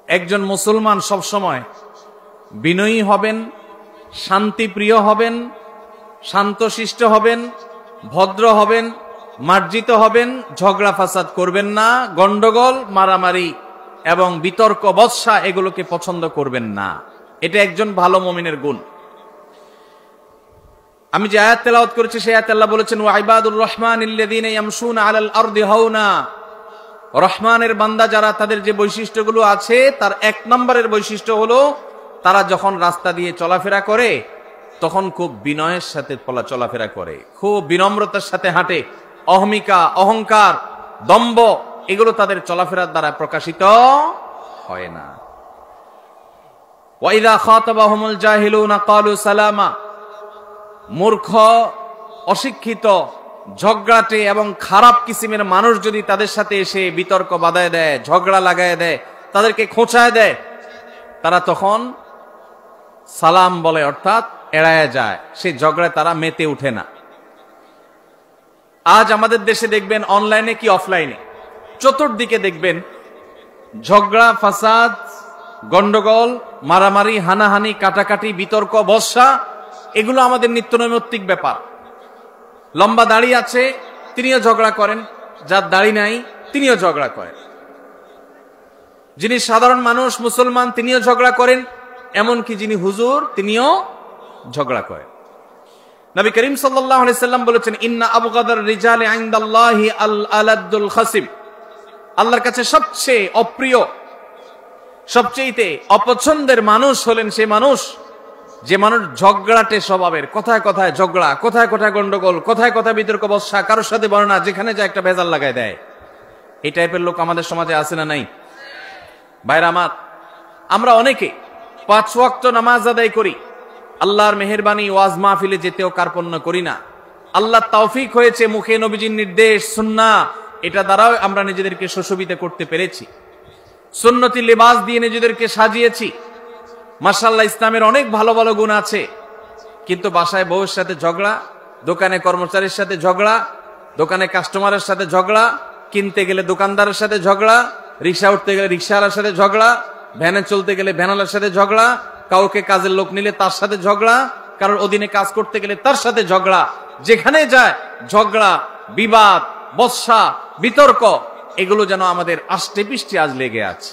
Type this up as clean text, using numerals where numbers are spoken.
একজন মুসলমান সব সময় বিনয়ী হবেন, শান্তিপ্রিয় হবেন, শান্তশিষ্ট হবেন, ভদ্র হবেন, মার্জিত হবেন, ঝগড়া ফাসাদ করবেন না, গন্ডগোল, মারামারি এবং বিতর্ক বৎসা এগুলোকে পছন্দ করবেন না। এটা একজন ভালো মুমিনের গুণ। আমি যে আয়াত তেলাওয়াত করেছি সেই আয়াতে আল্লাহ বলেছেন, ওয়া ইবাদুর রহমানিল্লাযীনা ইয়ামশুনা আলাল আরদি হাওনা। রহমানের বান্দা যারা, তাদের যে বৈশিষ্ট্যগুলো আছে তার এক নম্বরের বৈশিষ্ট্য হলো তারা যখন রাস্তা দিয়ে চলাফেরা করে তখন খুব বিনয়ের সাথে চলাফেরা করে, খুব বিনম্রতার সাথে হাঁটে। অহমিকা, অহংকার, দম্ভ এগুলো তাদের চলাফেরার দ্বারা প্রকাশিত হয় না। ওয়া ইযা খাতাবাহুমুল জাহিলুনা ক্বালু সালামা। মূর্খ, অশিক্ষিত, ঝগড়াটে এবং খারাপ কিসিমের মানুষ যদি তাদের সাথে এসে বিতর্ক বাধায় দেয়, ঝগড়া লাগায় দেয়, তাদেরকে খোঁচায় দেয়, তারা তখন সালাম বলে, অর্থাৎ এড়ায় যায়, সেই ঝগড়ায় তারা মেতে উঠে না। আজ আমাদের দেশে দেখবেন, অনলাইনে কি অফলাইনে, চতুর্দিকে দেখবেন ঝগড়া ফাসাদ, গন্ডগোল, মারামারি, হানাহানি, কাটাকাটি, বিতর্ক বর্ষা, এগুলো আমাদের নিত্যনৈমিত্তিক ব্যাপার। লম্বা দাড়ি আছে তিনিও ঝগড়া করেন, যার দাড়ি নাই তিনিও ঝগড়া করেন। যিনি সাধারণ মানুষ, মুসলমান, তিনিও ঝগড়া করেন, এমনকি যিনি হুজুর তিনিও ঝগড়া করেন। নবী করিম সাল্লাল্লাহু আলাইহি সাল্লাম বলেছেন, ইন্না আবগাদার রিজালি ইনদাল্লাহি আল আলাদুল খাসিব। আল্লাহর কাছে সবচেয়ে অপ্রিয়, সবচেয়ে অপছন্দের মানুষ হলেন সে মানুষ যে মানুষ ঝগড়াটে স্বভাবের, কথায় কথায় ঝগড়া, কথায় কথায় গন্ডগোল, কথায় কথায় বিতর্ক বর্ষা, কারোর সাথে বর্ণনা, যেখানে যা একটা ভেজাল লাগায় দেয়। এই টাইপের লোক আমাদের সমাজে আছে না নাই? ভাইরা আমার, আমরা অনেকে 5 ওয়াক্ত নামাজ আদায় করি, আল্লাহর মেহেরবানি ওয়াজ মাহফিলে যেতেও কার্পণ্য করি না। আল্লাহর তৌফিক হয়েছে মুখে নবীজির নির্দেশ, সুন্নাহ, এটা দ্বারাও আমরা নিজেদেরকে সুশোভিত করতে পেরেছি। সুন্নতি লিবাস দিয়ে নিজেদেরকে সাজিয়েছি। মাশাআল্লাহ, ইসলামের অনেক ভালো ভালো গুণ আছে, কিন্তু বাসায় বউয়ের সাথে ঝগড়া, দোকানে কর্মচারীর সাথে ঝগড়া, দোকানে কাস্টমারের সাথে ঝগড়া, কিনতে গেলে দোকানদারের সাথে ঝগড়া, রিক্সা উঠতে গেলে রিক্সাওয়ালার সাথে ঝগড়া, ভ্যানে চলতে গেলে ভ্যানওয়ালার সাথে ঝগড়া, কাউকে কাজের লোক নিলে তার সাথে ঝগড়া, কারোর অধীনে কাজ করতে গেলে তার সাথে ঝগড়া। যেখানে যায় ঝগড়া, বিবাদ, বর্ষা, বিতর্ক, এগুলো যেন আমাদের আষ্টে পৃষ্ঠে আজ লেগে আছে।